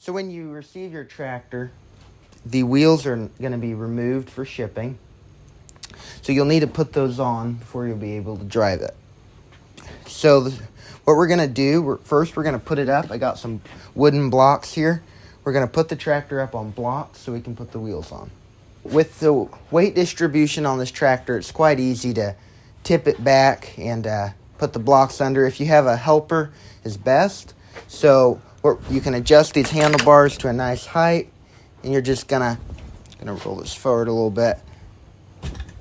So when you receive your tractor, the wheels are going to be removed for shipping. So you'll need to put those on before you'll be able to drive it. So what we're going to do, first we're going to put it up. I got some wooden blocks here. We're going to put the tractor up on blocks so we can put the wheels on. With the weight distribution on this tractor, it's quite easy to tip it back and put the blocks under. If you have a helper, is best. So you can adjust these handlebars to a nice height, and you're just gonna roll this forward a little bit.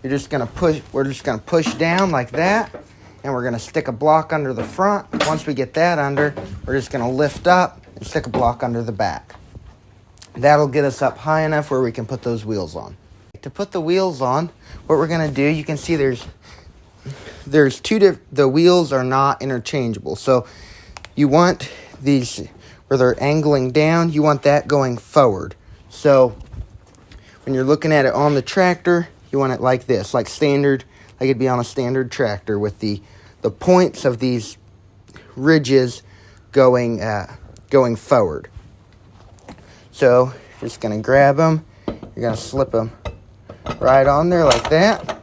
We're just gonna push down like that, and we're gonna stick a block under the front. Once we get that under, we're just gonna lift up and stick a block under the back. That'll get us up high enough where we can put those wheels on. To put the wheels on, what we're gonna do, you can see there's the wheels are not interchangeable. So you want these where they're angling down, you want that going forward. So when you're looking at it on the tractor, you want it like this, like standard, like it'd be on a standard tractor with the points of these ridges going forward. So just gonna grab them, you're gonna slip them right on there like that.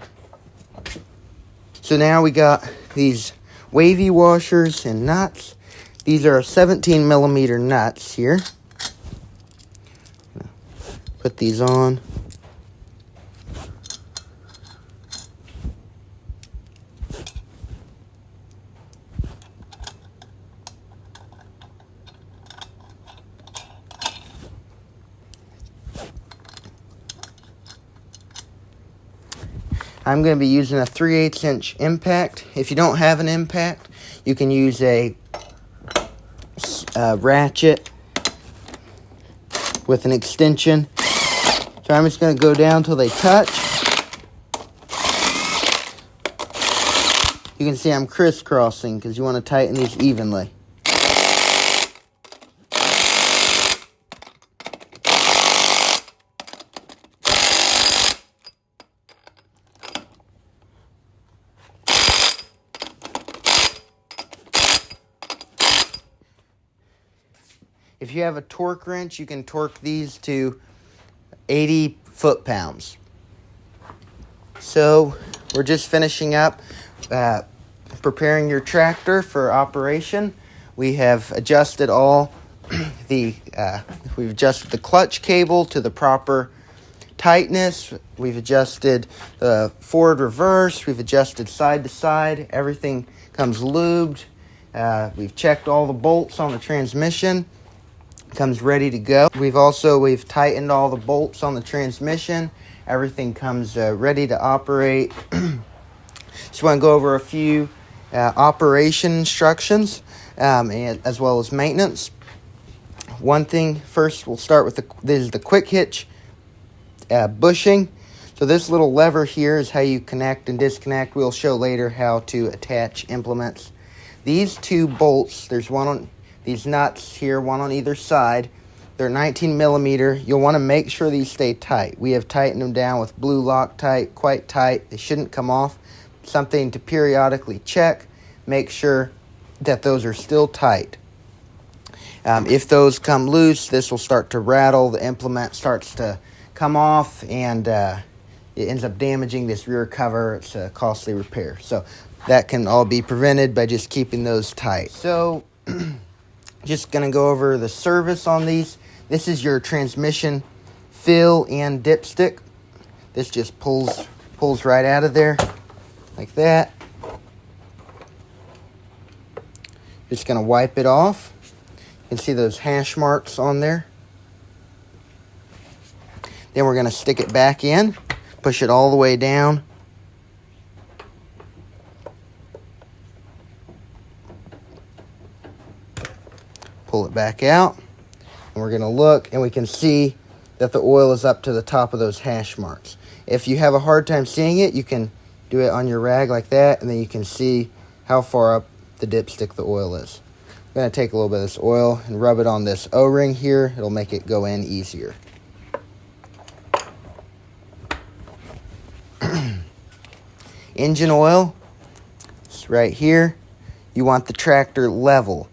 So now we got these wavy washers and nuts. These are 17 millimeter nuts here. Put these on. I'm going to be using a 3/8 inch impact. If you don't have an impact, you can use a ratchet with an extension. So I'm just going to go down till they touch. You can see I'm crisscrossing because you want to tighten these evenly. If you have a torque wrench, you can torque these to 80 foot-pounds. So we're just finishing up preparing your tractor for operation. We have adjusted we've adjusted the clutch cable to the proper tightness. We've adjusted the forward reverse. We've adjusted side to side. Everything comes lubed. We've checked all the bolts on the transmission. Comes ready to go. We've tightened all the bolts on the transmission. Everything comes ready to operate. Just want to go over a few operation instructions as well as maintenance. One thing first, we'll start with this is the quick hitch bushing. So this little lever here is how you connect and disconnect. We'll show later how to attach implements. These two bolts, there's one on these nuts here, one on either side. They're 19 millimeter. You'll want to make sure these stay tight. We have tightened them down with blue Loctite, quite tight. They shouldn't come off. Something to periodically check. Make sure that those are still tight. If those come loose, this will start to rattle. The implement starts to come off, and it ends up damaging this rear cover. It's a costly repair. So that can all be prevented by just keeping those tight. So just going to go over the service on these. This is your transmission fill and dipstick. This just pulls right out of there like that. Just going to wipe it off. You can see those hash marks on there. Then we're going to stick it back in, push it all the way down. Pull it back out, and we're going to look, and we can see that the oil is up to the top of those hash marks. If you have a hard time seeing it, you can do it on your rag like that, and then you can see how far up the dipstick the oil is. I'm going to take a little bit of this oil and rub it on this O-ring here. It'll make it go in easier. Engine oil, it's right here. You want the tractor level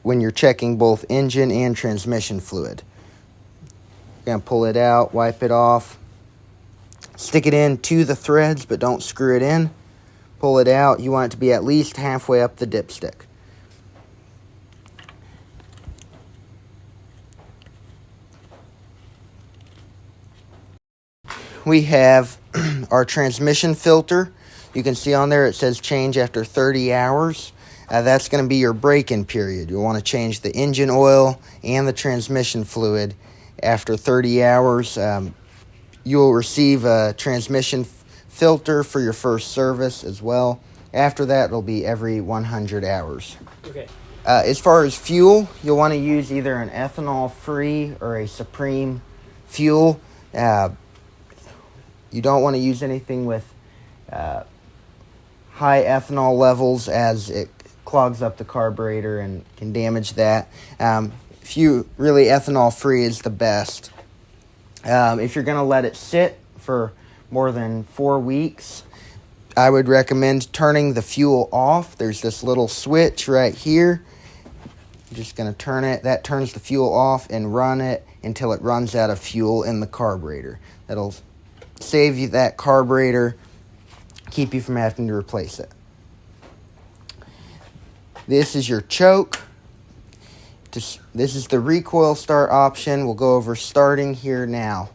when you're checking both engine and transmission fluid. You're going to pull it out, wipe it off, stick it into the threads, but don't screw it in. Pull it out. You want it to be at least halfway up the dipstick. We have our transmission filter. You can see on there it says change after 30 hours. That's going to be your break-in period. You'll want to change the engine oil and the transmission fluid after 30 hours. You'll receive a transmission filter for your first service as well. After that, it'll be every 100 hours. Okay. As far as fuel, you'll want to use either an ethanol-free or a Supreme fuel. You don't want to use anything with high ethanol levels, as it clogs up the carburetor and can damage that. Really, ethanol-free is the best. If you're going to let it sit for more than 4 weeks, I would recommend turning the fuel off. There's this little switch right here. I'm just going to turn it. That turns the fuel off, and run it until it runs out of fuel in the carburetor. That'll save you that carburetor, keep you from having to replace it. This is your choke. This is the recoil start option. We'll go over starting here now.